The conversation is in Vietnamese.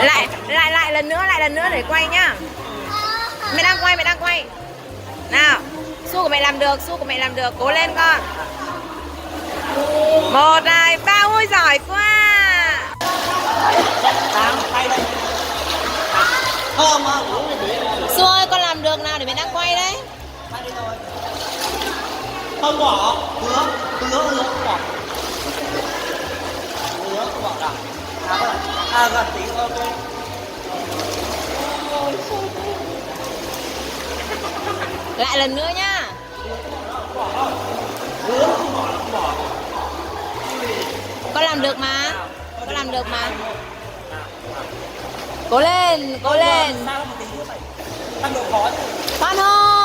Lại lần nữa để quay nhá. Mẹ đang quay. Nào, Su của mẹ làm được, cố lên con. 1, 2, 3, ui giỏi quá. Su ơi, con làm được nào để mẹ đang quay đấy. Không bỏ, hứa không bỏ. Hứa không bỏ đâu. Gần tí ok. Lại lần nữa nhá. Hứa không bỏ. Con làm được mà. Cố lên. Sao một tí nữa phải tăng độ khó chứ. Con ơi.